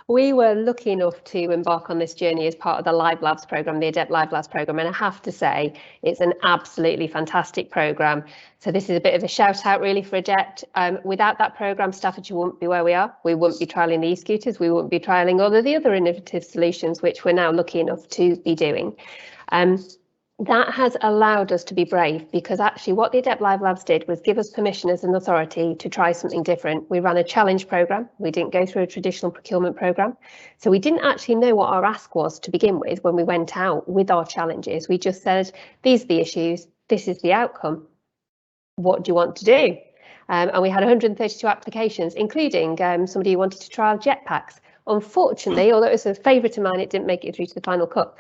We were lucky enough to embark on this journey as part of the Live Labs programme, the Adept Live Labs programme, and I have to say it's an absolutely fantastic programme. So this is a bit of a shout out really for Adept. Without that programme, Staffordshire wouldn't be where we are. We wouldn't be trialling the e-scooters, we wouldn't be trialling all of the other innovative solutions which we're now lucky enough to be doing. That has allowed us to be brave, because actually what the Adept Live Labs did was give us permission as an authority to try something different. We ran a challenge programme. We didn't go through a traditional procurement programme. So we didn't actually know what our ask was to begin with when we went out with our challenges. We just said, these are the issues, this is the outcome. What do you want to do? And we had 132 applications, including somebody who wanted to trial jetpacks. Unfortunately, although it was a favourite of mine, it didn't make it through to the final cut.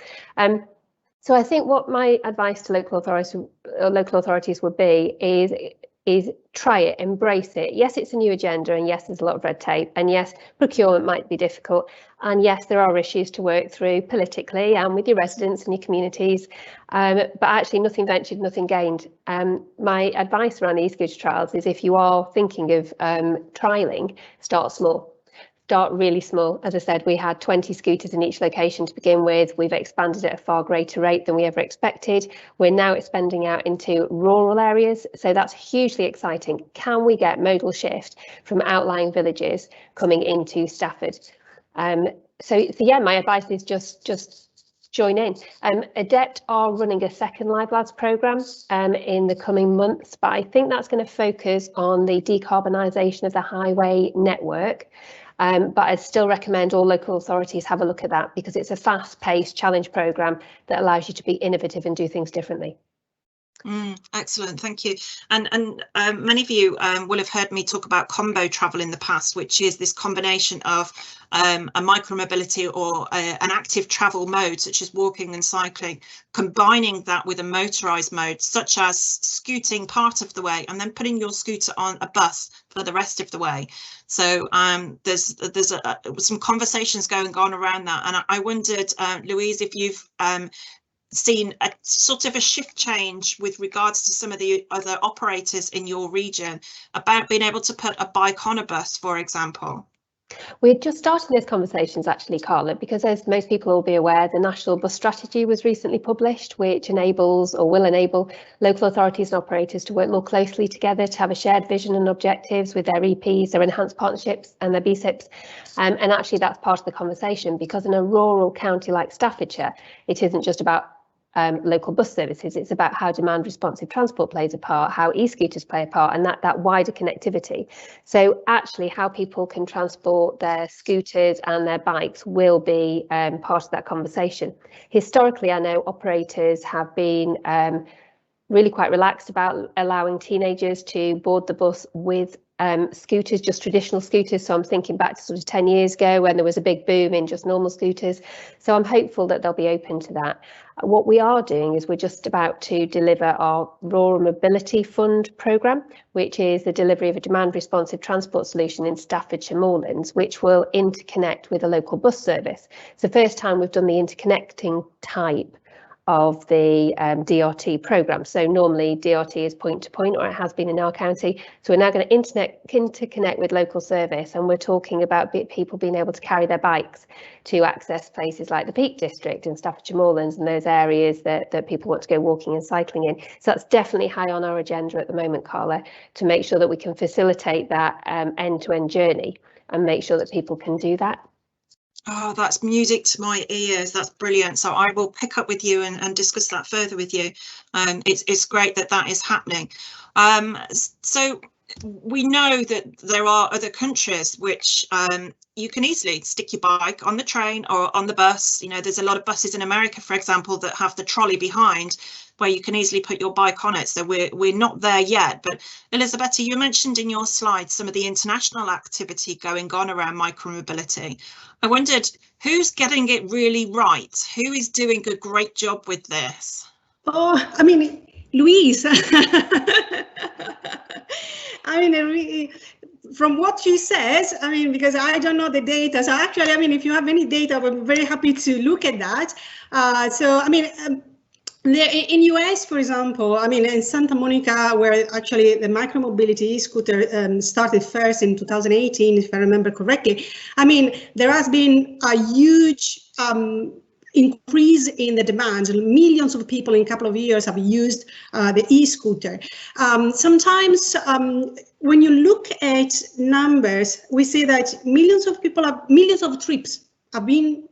So I think what my advice to local authorities would be is try it, embrace it. Yes, it's a new agenda, and yes, there's a lot of red tape, and yes, procurement might be difficult, and yes, there are issues to work through politically and with your residents and your communities, but actually nothing ventured, nothing gained. My advice around e-scooter trials is, if you are thinking of trialling, start small. Start really small. As I said, we had 20 scooters in each location to begin with. We've expanded at a far greater rate than we ever expected. We're now expanding out into rural areas, so that's hugely exciting. Can we get modal shift from outlying villages coming into Stafford? So yeah, my advice is just join in. Adept are running a second Live Labs programme in the coming months, but I think that's going to focus on the decarbonisation of the highway network. But I'd still recommend all local authorities have a look at that, because it's a fast-paced challenge programme that allows you to be innovative and do things differently.
Excellent, thank you. And many of you will have heard me talk about combo travel in the past, which is this combination of a micro-mobility or an active travel mode, such as walking and cycling, combining that with a motorised mode, such as scooting part of the way and then putting your scooter on a bus for the rest of the way. So there's some conversations going on around that, and I wondered, Louise, if you've seen a sort of a shift change with regards to some of the other operators in your region about being able to put a bike on a bus, for example.
We're just starting those conversations actually, Karla, because as most people will be aware, the National Bus Strategy was recently published, which enables or will enable local authorities and operators to work more closely together to have a shared vision and objectives with their EPs, their enhanced partnerships and their BSIPs. And actually that's part of the conversation, because in a rural county like Staffordshire, it isn't just about local bus services, it's about how demand responsive transport plays a part, how e-scooters play a part, and that wider connectivity. So actually how people can transport their scooters and their bikes will be part of that conversation. Historically, I know operators have been really quite relaxed about allowing teenagers to board the bus with scooters, just traditional scooters. So I'm thinking back to sort of 10 years ago when there was a big boom in just normal scooters. So I'm hopeful that they'll be open to that. What we are doing is we're just about to deliver our Rural Mobility Fund programme, which is the delivery of a demand responsive transport solution in Staffordshire moorlands, which will interconnect with a local bus service. It's the first time we've done the interconnecting type of the DRT programme. So normally DRT is point to point, or it has been in our county. So we're now going to interconnect with local service, and we're talking about people being able to carry their bikes to access places like the Peak District in Staffordshire Moorlands and those areas that people want to go walking and cycling in. So that's definitely high on our agenda at the moment, Karla, to make sure that we can facilitate that end-to-end journey and make sure that people can do that.
Oh, that's music to my ears. That's brilliant. So I will pick up with you and discuss that further with you. It's great that that is happening. So we know that there are other countries which you can easily stick your bike on the train or on the bus. You know, there's a lot of buses in America, for example, that have the trolley behind where you can easily put your bike on it. So we're not there yet. But Elisabetta, you mentioned in your slides some of the international activity going on around micromobility. I wondered who's getting it really right? Who is doing a great job with this?
Oh, I mean, Louise. I mean, from what she says, I mean, because I don't know the data. So actually, I mean, if you have any data, I'm very happy to look at that. So, I mean, in US, for example, I mean, in Santa Monica, where actually the micromobility e-scooter started first in 2018, if I remember correctly, I mean, there has been a huge increase in the demand. Millions of people in a couple of years have used the e-scooter. Sometimes when you look at numbers, we see that millions of trips have been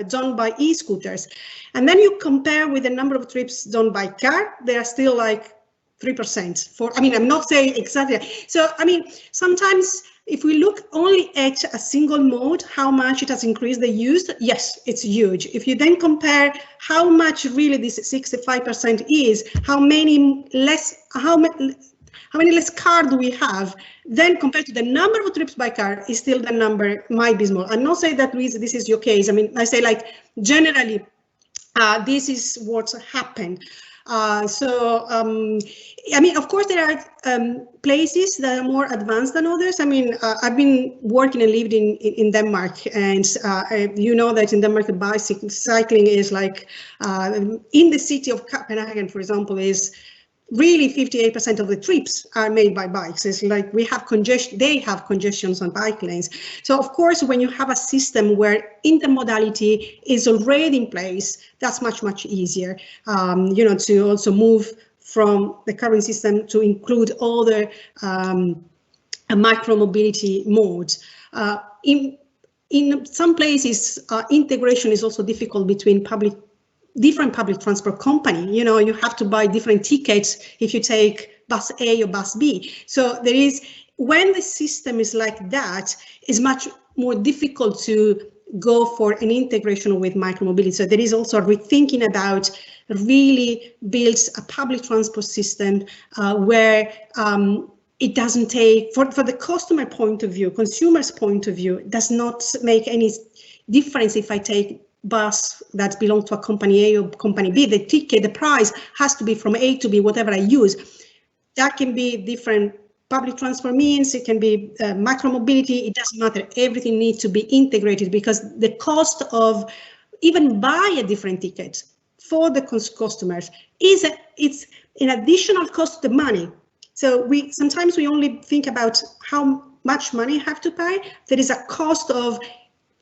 done by e-scooters. And then you compare with the number of trips done by car, they are still like 3%. I mean, I'm not saying exactly. So, I mean, sometimes if we look only at a single mode, how much it has increased the use, yes, it's huge. If you then compare how much really this 65% is, how many less car do we have, then compared to the number of trips by car, is still the number might be small. I'm not saying that, Louise, this is your case. I mean, I say like generally, this is what's happened. I mean, of course, there are places that are more advanced than others. I mean, I've been working and lived in Denmark, and you know that in Denmark, cycling is like in the city of Copenhagen, for example, is really 58% of the trips are made by bikes. It's like we have congestion, they have congestions on bike lanes. So of course, when you have a system where intermodality is already in place, that's much, much easier, you know, to also move from the current system to include other micro-mobility modes. In some places, integration is also difficult between different public transport company. You know, you have to buy different tickets if you take bus A or bus B. So there is, when the system is like that, it's much more difficult to go for an integration with micromobility. So there is also a rethinking about really builds a public transport system where it doesn't take, for the customer point of view, consumer's point of view, it does not make any difference if I take bus that belongs to a company A or company B. The ticket, the price has to be from A to B, whatever I use. That can be different public transport means, it can be micro-mobility, it doesn't matter. Everything needs to be integrated because the cost of even buy a different ticket for the customers it's an additional cost of money. So sometimes we only think about how much money I have to pay. There is a cost of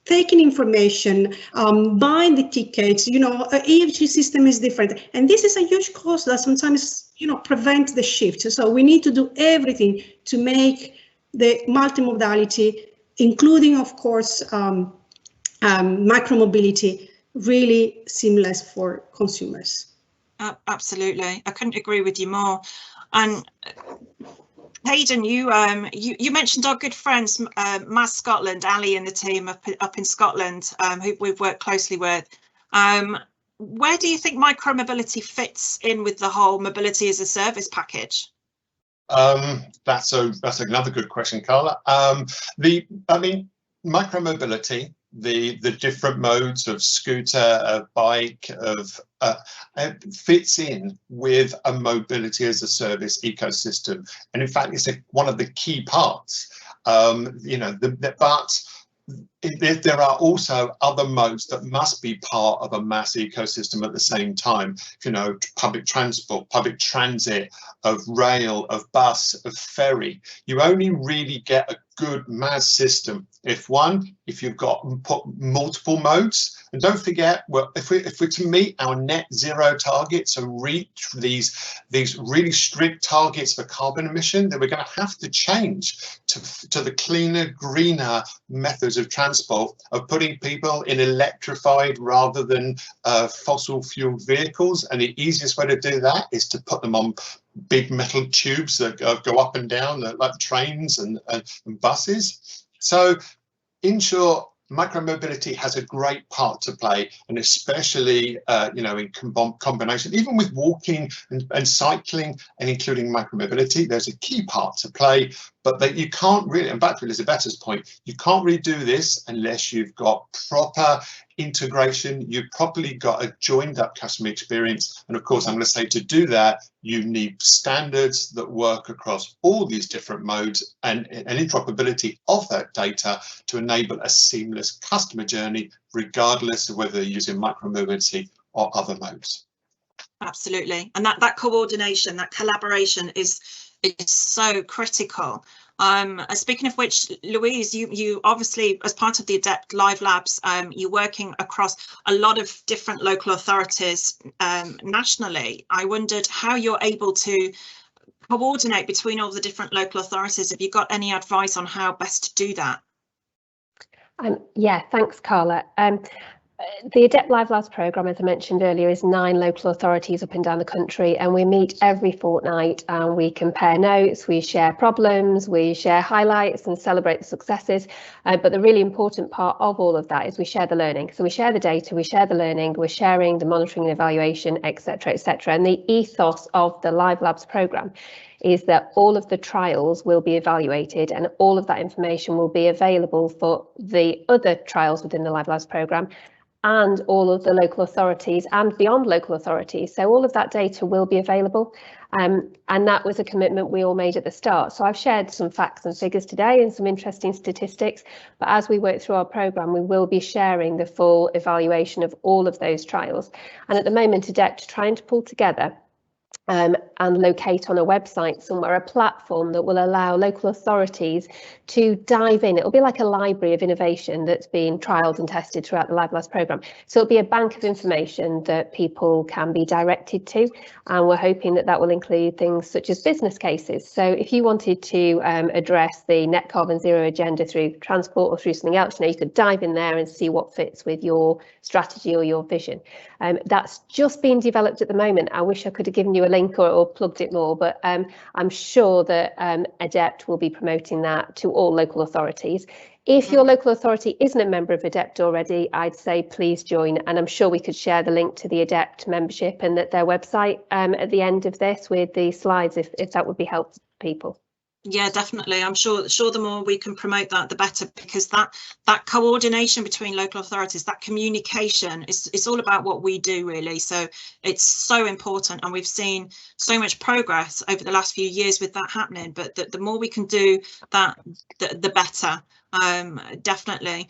taking information, buying the tickets, you know, EFG system is different. And this is a huge cost that sometimes, you know, prevents the shift. So we need to do everything to make the multimodality, including, of course, micromobility, really seamless for consumers.
Absolutely. I couldn't agree with you more. And Hayden, you mentioned our good friends, Mass Scotland, Ali and the team up in Scotland, who we've worked closely with. Where do you think micromobility fits in with the whole mobility as a service package?
That's another good question, Karla. Micromobility, the different modes of scooter, of bike, fits in with a mobility as a service ecosystem, and in fact, it's one of the key parts. But there are also other modes that must be part of a mass ecosystem at the same time. Public transport, public transit, of rail, of bus, of ferry. You only really get a good mass system if you've got multiple modes. And don't forget, well, if we're to meet our net zero targets and reach these really strict targets for carbon emission, then we're going to have to change to the cleaner, greener methods of transport, of putting people in electrified rather than fossil fuel vehicles. And the easiest way to do that is to put them on big metal tubes that go up and down like trains and buses. So in short, micromobility has a great part to play, and especially in combination, even with walking and cycling and including micromobility, there's a key part to play. But that you can't really, and back to Elisabetta's point, you can't really do this unless you've got proper integration, you've properly got a joined up customer experience. And of course, I'm going to say, to do that, you need standards that work across all these different modes and interoperability of that data to enable a seamless customer journey, regardless of whether they're using micromobility or other modes.
Absolutely. And that coordination, that collaboration is so critical. Speaking of which, Louise, you obviously, as part of the Adept Live Labs, you're working across a lot of different local authorities nationally. I wondered how you're able to coordinate between all the different local authorities. Have you got any advice on how best to do that?
Yeah, thanks, Karla. The Adept Live Labs programme, as I mentioned earlier, is 9 local authorities up and down the country, and we meet every fortnight and we compare notes, we share problems, we share highlights and celebrate the successes. But the really important part of all of that is we share the learning. So we share the data, we share the learning, we're sharing the monitoring and evaluation, etc., etc. And the ethos of the Live Labs programme is that all of the trials will be evaluated and all of that information will be available for the other trials within the Live Labs programme and all of the local authorities and beyond local authorities. So all of that data will be available. And that was a commitment we all made at the start. So I've shared some facts and figures today and some interesting statistics, but as we work through our programme, we will be sharing the full evaluation of all of those trials. And at the moment, Adept trying to pull together and locate on a website somewhere a platform that will allow local authorities to dive in. It'll be like a library of innovation that's been trialled and tested throughout the Live Labs programme. So it'll be a bank of information that people can be directed to, and we're hoping that that will include things such as business cases. So if you wanted to address the net carbon zero agenda through transport or through something else, you could dive in there and see what fits with your strategy or your vision. That's just being developed at the moment. I wish I could have given you a link or plugged it more, but I'm sure that Adept will be promoting that to all local authorities. If your local authority isn't a member of Adept already, I'd say please join, and I'm sure we could share the link to the Adept membership and their website at the end of this with the slides, if that would be helpful to people.
Yeah, definitely. I'm sure the more we can promote that, the better, because that coordination between local authorities, that communication, it's all about what we do, really. So it's so important, and we've seen so much progress over the last few years with that happening. But the more we can do that, the better. Definitely.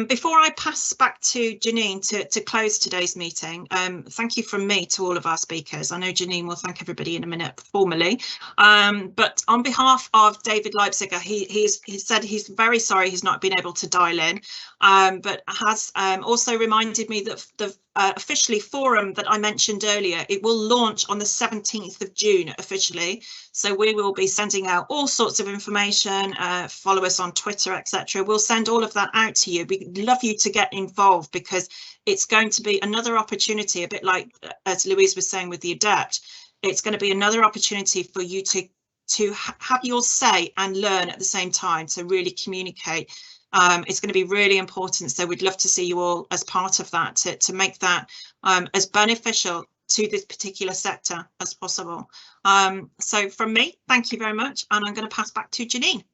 Before I pass back to Janine to close today's meeting, thank you from me to all of our speakers. I know Janine will thank everybody in a minute formally, but on behalf of David Leipziger, he said he's very sorry he's not been able to dial in, but has also reminded me that the officially forum that I mentioned earlier, it will launch on the 17th of June officially. So we will be sending out all sorts of information, follow us on Twitter, etc. We'll send all of that out to you. We'd love you to get involved, because it's going to be another opportunity, a bit like as Louise was saying with the Adept, it's going to be another opportunity for you to have your say and learn at the same time, to really communicate. It's going to be really important, so we'd love to see you all as part of that, to make that as beneficial to this particular sector as possible. So from me, thank you very much, and I'm going to pass back to Janine.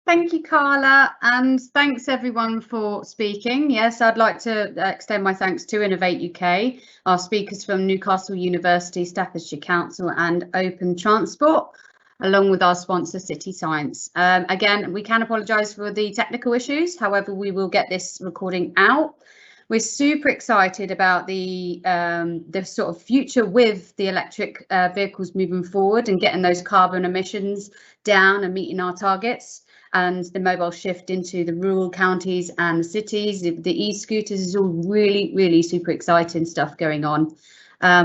Thank you, Karla, and thanks everyone for speaking. Yes, I'd like to extend my thanks to Innovate UK, our speakers from Newcastle University, Staffordshire Council and Open Transport, along with our sponsor City Science. Again, we can apologise for the technical issues, however, we will get this recording out. We're super excited about the sort of future with the electric vehicles moving forward and getting those carbon emissions down and meeting our targets, and the mobile shift into the rural counties and the cities. The e-scooters is all really super exciting stuff going on.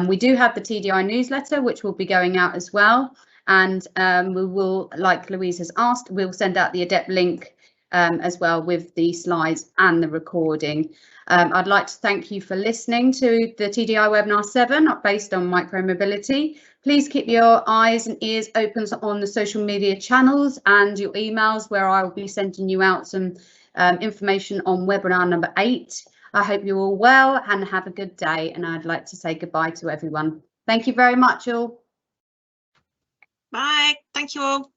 We do have the TDI newsletter, which will be going out as well. And we will, like Louise has asked, we'll send out the Adept link as well with the slides and the recording. I'd like to thank you for listening to the TDI Webinar 7 based on micromobility. Please keep your eyes and ears open on the social media channels and your emails, where I will be sending you out some information on webinar number 8. I hope you're all well and have a good day, and I'd like to say goodbye to everyone. Thank you very much all.
Bye. Thank you all.